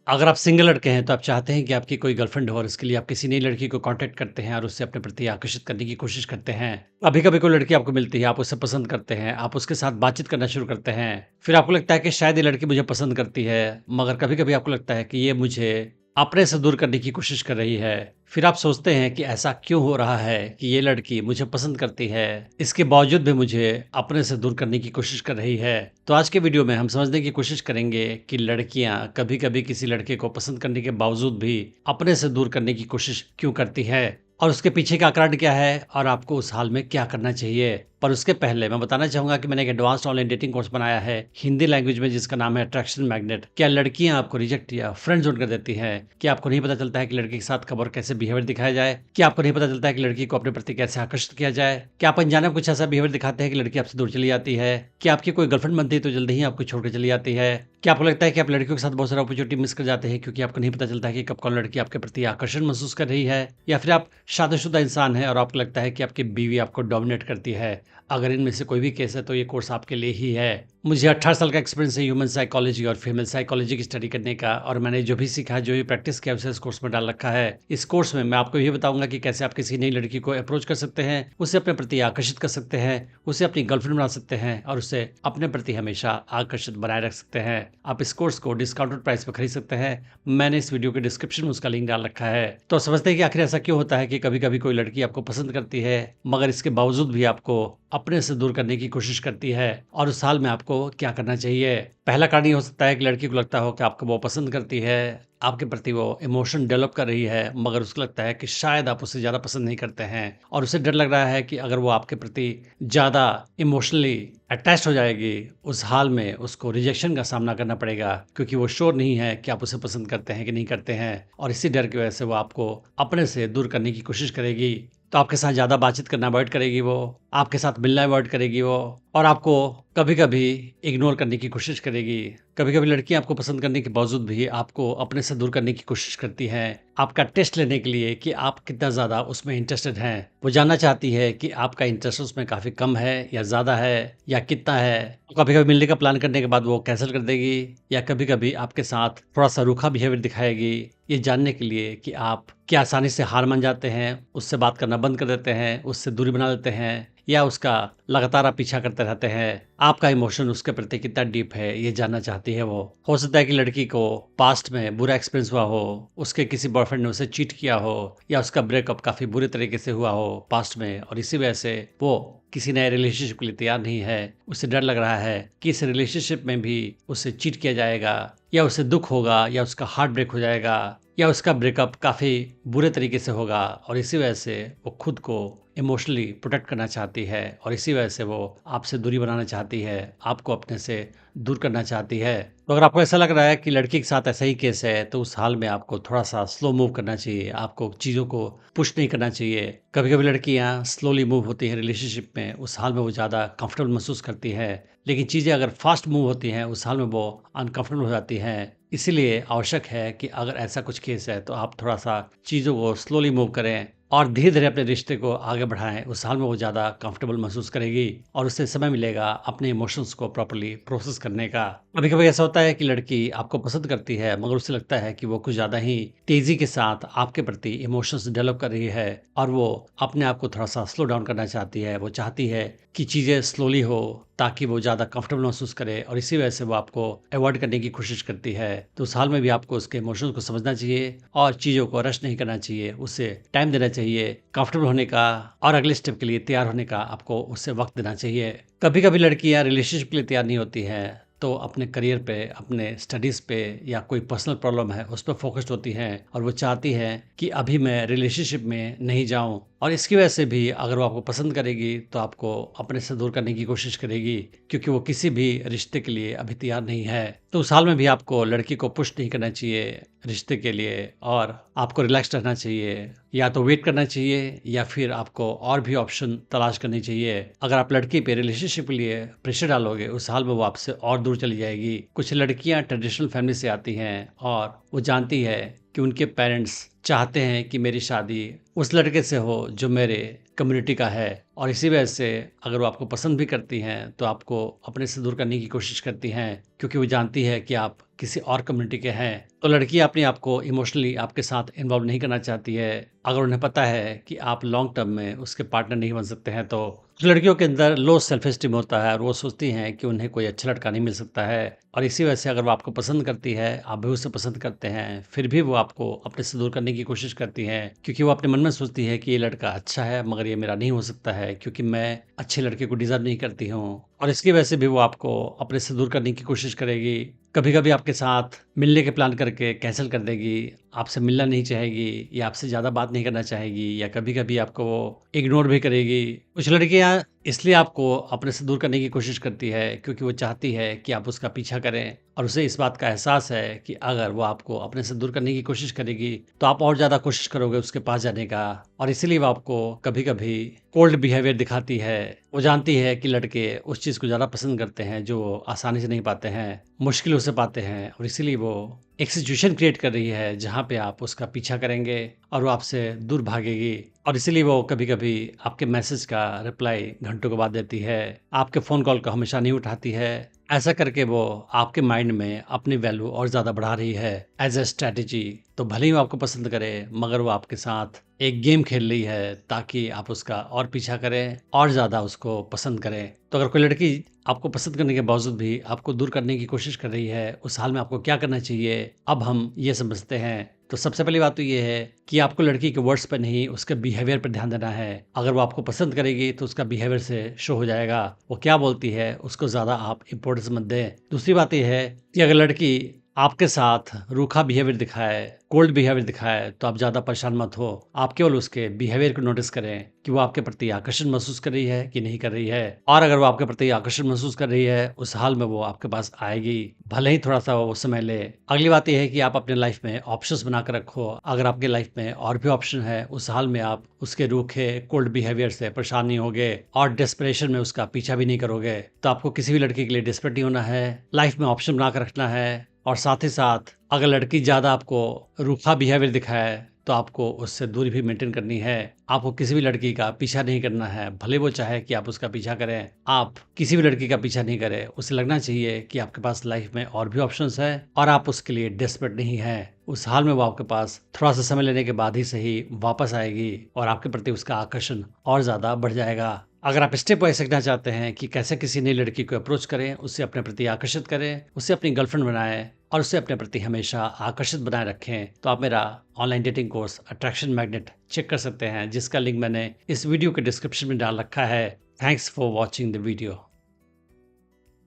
अगर आप सिंगल लड़के हैं तो आप चाहते हैं कि आपकी कोई गर्लफ्रेंड हो और इसके लिए आप किसी नई लड़की को कांटेक्ट करते हैं और उससे अपने प्रति आकर्षित करने की कोशिश करते हैं। कभी-कभी कोई लड़की आपको मिलती है, आप उसे पसंद करते हैं, आप उसके साथ बातचीत करना शुरू करते हैं। फिर आपको लगता है कि शायद ये लड़की मुझे पसंद करती है, मगर कभी-कभी आपको लगता है कि ये मुझे अपने से दूर करने की कोशिश कर रही है। फिर आप सोचते हैं कि ऐसा क्यों हो रहा है कि ये लड़की मुझे पसंद करती है, इसके बावजूद भी मुझे अपने से दूर करने की कोशिश कर रही है। तो आज के वीडियो में हम समझने की कोशिश करेंगे कि लड़कियां कभी-कभी किसी लड़के को पसंद करने के बावजूद भी अपने से दूर करने की कोशिश क्यों करती है और उसके पीछे का कारण क्या है और आपको उस हाल में क्या करना चाहिए। पर उसके पहले मैं बताना चाहूंगा कि मैंने एक एडवांस्ड ऑनलाइन डेटिंग कोर्स बनाया है हिंदी लैंग्वेज में, जिसका नाम है अट्रैक्शन मैग्नेट। क्या लड़कियां आपको रिजेक्ट या फ्रेंड जोन कर देती हैं? क्या आपको नहीं पता चलता है कि लड़की के साथ कब और कैसे बिहेवियर दिखाया जाए? क्या आपको नहीं पता चलता है कि लड़की को अपने प्रति कैसे आकर्षित किया जाए? क्या आप अनजाने में कुछ ऐसा बिहेवियर दिखाते हैं कि लड़की आपसे दूर चली जाती है? क्या आपकी कोई गर्लफ्रेंड बनती है तो जल्दी ही आपको छोड़कर चली जाती है? क्या आपको लगता है कि आप लड़कियों के साथ बहुत सारा अपॉर्चुनिटी मिस कर जाते हैं क्योंकि आपको नहीं पता चलता है कि कब कौन लड़की आपके प्रति आकर्षण महसूस कर रही है? या फिर आप शादीशुदा इंसान हैं और आपको लगता है कि आपकी बीवी आपको डोमिनेट करती है? अगर इनमें से कोई भी केस है तो ये कोर्स आपके लिए ही है। मुझे 18 साल का एक्सपीरियंस है ह्यूमन साइकोलॉजी और फीमेल साइकोलॉजी की स्टडी करने का, और मैंने जो भी सीखा, जो भी प्रैक्टिस किया, उसे इस कोर्स में डाल रखा है। इस कोर्स में मैं आपको ये बताऊंगा कि कैसे आप किसी नई लड़की को अप्रोच कर सकते हैं, उसे अपने प्रति आकर्षित कर सकते हैं, उसे अपनी गर्लफ्रेंड बना सकते हैं और उसे अपने प्रति हमेशा आकर्षित बनाए रख सकते हैं। आप इस कोर्स को डिस्काउंटेड प्राइस पर खरीद सकते हैं। मैंने इस वीडियो के डिस्क्रिप्शन में उसका लिंक डाल रखा है। तो समझते हैं कि आखिर ऐसा क्यों होता है कि कभी कभी कोई लड़की आपको पसंद करती है मगर इसके बावजूद भी आपको अपने से दूर करने की कोशिश करती है, और उस हाल में आपको क्या करना चाहिए। पहला कारण ये हो सकता है कि लड़की को लगता हो कि आपको वो पसंद करती है, आपके प्रति वो इमोशन डेवलप कर रही है, मगर उसको लगता है कि शायद आप उसे ज़्यादा पसंद नहीं करते हैं और उसे डर लग रहा है कि अगर वो आपके प्रति ज़्यादा इमोशनली अटैच हो जाएगी, उस हाल में उसको रिजेक्शन का सामना करना पड़ेगा क्योंकि वो श्योर नहीं है कि आप उसे पसंद करते हैं कि नहीं करते हैं, और इसी डर की वजह से वो आपको अपने से दूर करने की कोशिश करेगी। तो आपके साथ ज़्यादा बातचीत करना अवॉइड करेगी वो, आपके साथ मिलना अवॉइड करेगी वो, और आपको कभी-कभी इग्नोर करने की कोशिश करेगी। कभी-कभी लड़कियां आपको पसंद करने के बावजूद भी आपको अपने से दूर करने की कोशिश करती हैं, आपका टेस्ट लेने के लिए कि आप कितना ज़्यादा उसमें इंटरेस्टेड हैं। वो जानना चाहती है कि आपका इंटरेस्ट उसमें काफ़ी कम है या ज़्यादा है या कितना है। तो कभी-कभी मिलने का प्लान करने के बाद वो कैंसिल कर देगी या कभी-कभी आपके साथ थोड़ा-सा रूखा बिहेवियर दिखाएगी, ये जानने के लिए कि आप क्या आसानी से हार मान जाते हैं, उससे बात करना बंद कर देते हैं, उससे दूरी बना लेते हैं, या उसका लगातार आप पीछा करते रहते हैं। आपका इमोशन उसके प्रति कितना डीप है, ये जानना चाहती है वो। हो सकता है कि लड़की को पास्ट में बुरा एक्सपीरियंस हुआ हो, उसके किसी बॉयफ्रेंड ने उसे चीट किया हो, या उसका ब्रेकअप काफ़ी बुरे तरीके से हुआ हो पास्ट में, और इसी वजह से वो किसी नए रिलेशनशिप के लिए तैयार नहीं है। उसे डर लग रहा है कि इस रिलेशनशिप में भी उसे चीट किया जाएगा, या उसे दुख होगा, या उसका हार्ट ब्रेक हो जाएगा, या उसका ब्रेकअप काफ़ी बुरे तरीके से होगा, और इसी वजह से वो खुद को इमोशनली प्रोटेक्ट करना चाहती है और इसी वजह से वो आपसे दूरी बनाना चाहती है, आपको अपने से दूर करना चाहती है। तो अगर आपको ऐसा लग रहा है कि लड़की के साथ ऐसा ही केस है तो उस हाल में आपको थोड़ा-सा स्लो मूव करना चाहिए, आपको चीज़ों को पुश नहीं करना चाहिए। कभी-कभी लड़कियाँ स्लोली मूव होती हैं रिलेशनशिप में, उस हाल में वो ज़्यादा कंफर्टेबल महसूस करती हैं, लेकिन चीज़ें अगर फास्ट मूव होती हैं उस हाल में वो अनकंफर्टेबल हो जाती हैं। इसीलिए आवश्यक है कि अगर ऐसा कुछ केस है तो आप थोड़ा-सा चीज़ों को स्लोली मूव करें और धीरे-धीरे अपने रिश्ते को आगे बढ़ाएँ। उस हाल में वो ज़्यादा कंफर्टेबल महसूस करेगी और उससे समय मिलेगा अपने इमोशंस को प्रॉपर्ली प्रोसेस करने का। कभी-कभी ऐसा होता है कि लड़की आपको पसंद करती है मगर उसे लगता है कि वो कुछ ज़्यादा ही तेज़ी के साथ आपके प्रति इमोशंस डेवलप कर रही है और वो अपने आप को थोड़ा-सा स्लो डाउन करना चाहती है। वो चाहती है कि चीज़ें स्लोली हो ताकि वो ज़्यादा कंफर्टेबल महसूस करे, और इसी वजह से वो आपको अवॉइड करने की कोशिश करती है। तो उस हाल में भी आपको उसके इमोशंस को समझना चाहिए और चीज़ों को रश नहीं करना चाहिए। उसे टाइम देना चाहिए कंफर्टेबल होने का, और अगले स्टेप के लिए तैयार होने का आपको उसे वक्त देना चाहिए। कभी-कभी लड़कियाँ रिलेशनशिप के लिए तैयार नहीं होती हैं तो अपने करियर पे, अपने स्टडीज़ पे, या कोई पर्सनल प्रॉब्लम है उस पर फोकस्ड होती हैं और वो चाहती हैं कि अभी मैं रिलेशनशिप में नहीं जाऊं, और इसकी वजह से भी अगर वो आपको पसंद करेगी तो आपको अपने से दूर करने की कोशिश करेगी क्योंकि वो किसी भी रिश्ते के लिए अभी तैयार नहीं है। तो उस हाल में भी आपको लड़की को पुश नहीं करना चाहिए रिश्ते के लिए, और आपको रिलैक्स रहना चाहिए, या तो वेट करना चाहिए या फिर आपको और भी ऑप्शन तलाश करनी चाहिए। अगर आप लड़की पे रिलेशनशिप के लिए प्रेशर डालोगे उस हाल में वो आपसे और दूर चली जाएगी। कुछ लड़कियां ट्रेडिशनल फैमिली से आती हैं और वो जानती है कि उनके पेरेंट्स चाहते हैं कि मेरी शादी उस लड़के से हो जो मेरे कम्युनिटी का है, और इसी वजह से अगर वो आपको पसंद भी करती हैं तो आपको अपने से दूर करने की कोशिश करती हैं क्योंकि वो जानती है कि आप किसी और कम्युनिटी के हैं, तो लड़की अपने आप को इमोशनली आपके साथ इन्वॉल्व नहीं करना चाहती है। अगर उन्हें पता है कि आप लॉन्ग टर्म में उसके पार्टनर नहीं बन सकते हैं, तो लड़कियों के अंदर लो सेल्फ एस्टीम होता है और वो सोचती हैं कि उन्हें कोई अच्छा लड़का नहीं मिल सकता है। और इसी वजह से अगर वो आपको पसंद करती है, आप भी उसे पसंद करते हैं, फिर भी वो आपको अपने से दूर करने की कोशिश करती हैं, क्योंकि वो अपने मन में सोचती है कि ये लड़का अच्छा है मगर ये मेरा नहीं हो सकता है, क्योंकि मैं अच्छे लड़के को डिज़र्व नहीं करती हूँ। और इसकी वजह से भी वो आपको अपने से दूर करने की कोशिश करेगी। कभी-कभी आपके साथ मिलने के प्लान करके कैंसल कर देगी, आपसे मिलना नहीं चाहेगी या आपसे ज़्यादा बात नहीं करना चाहेगी, या कभी-कभी आपको वो इग्नोर भी करेगी। कुछ लड़कियाँ इसलिए आपको अपने से दूर करने की कोशिश करती है क्योंकि वो चाहती है कि आप उसका पीछा करें, और उसे इस बात का एहसास है कि अगर वो आपको अपने से दूर करने की कोशिश करेगी तो आप और ज़्यादा कोशिश करोगे उसके पास जाने का, और इसीलिए वो आपको कभी-कभी कोल्ड बिहेवियर दिखाती है। वो जानती है कि लड़के उस चीज़ को ज़्यादा पसंद करते हैं जो वो आसानी से नहीं पाते हैं, मुश्किलों से पाते हैं, और इसीलिए वो एक सिचुएशन क्रिएट कर रही है जहाँ पे आप उसका पीछा करेंगे और वो आपसे दूर भागेगी। और इसीलिए वो कभी-कभी आपके मैसेज का रिप्लाई घंटों के बाद देती है, आपके फ़ोन कॉल को हमेशा नहीं उठाती है। ऐसा करके वो आपके माइंड में अपनी वैल्यू और ज़्यादा बढ़ा रही है एज़ अ स्ट्रैटेजी। तो भले ही वो आपको पसंद करे मगर वो आपके साथ एक गेम खेल रही है ताकि आप उसका और पीछा करें और ज़्यादा उसको पसंद करें। तो अगर कोई लड़की आपको पसंद करने के बावजूद भी आपको दूर करने की कोशिश कर रही है, उस हाल में आपको क्या करना चाहिए? अब हम ये समझते हैं। तो सबसे पहली बात तो ये है कि आपको लड़की के वर्ड्स पर नहीं, उसके बिहेवियर पर ध्यान देना है। अगर वो आपको पसंद करेगी तो उसका बिहेवियर से शो हो जाएगा। वो क्या बोलती है उसको ज़्यादा आप इम्पोर्टेंस मत दें। दूसरी बात ये है कि अगर लड़की आपके साथ रूखा बिहेवियर दिखाए, कोल्ड बिहेवियर दिखाए, तो आप ज़्यादा परेशान मत हो। आप केवल उसके बिहेवियर को नोटिस करें कि वो आपके प्रति आकर्षण महसूस कर रही है कि नहीं कर रही है। और अगर वो आपके प्रति आकर्षण महसूस कर रही है, उस हाल में वो आपके पास आएगी, भले ही थोड़ा-सा वो समय ले। अगली बात ये है कि आप अपने लाइफ में ऑप्शंस बना कर रखो। अगर आपकी लाइफ में और भी ऑप्शन है, उस हाल में आप उसके रूखे कोल्ड बिहेवियर से परेशान नहीं होगे और डेस्परेशन में उसका पीछा भी नहीं करोगे। तो आपको किसी भी लड़की के लिए डेस्परेट नहीं होना है, लाइफ में ऑप्शन बना कर रखना है। और साथ ही साथ अगर लड़की ज़्यादा आपको रूखा बिहेवियर दिखाए तो आपको उससे दूरी भी मेंटेन करनी है। आपको किसी भी लड़की का पीछा नहीं करना है, भले वो चाहे कि आप उसका पीछा करें। आप किसी भी लड़की का पीछा नहीं करें। उसे लगना चाहिए कि आपके पास लाइफ में और भी ऑप्शंस हैं और आप उसके लिए डेस्परेट नहीं हैं। उस हाल में वो आपके पास थोड़ा सा समय लेने के बाद ही सही वापस आएगी और आपके प्रति उसका आकर्षण और ज़्यादा बढ़ जाएगा। अगर आप स्टेप वाइज सीखना चाहते हैं कि कैसे किसी नई लड़की को अप्रोच करें, उससे अपने प्रति आकर्षित करें, उसे अपनी गर्लफ्रेंड बनाएं और उसे अपने प्रति हमेशा आकर्षित बनाए रखें, तो आप मेरा online dating course attraction magnet check कर सकते हैं, जिसका लिंक मैंने इस वीडियो के डिस्क्रिप्शन में डाल रखा है। Thanks for watching the video.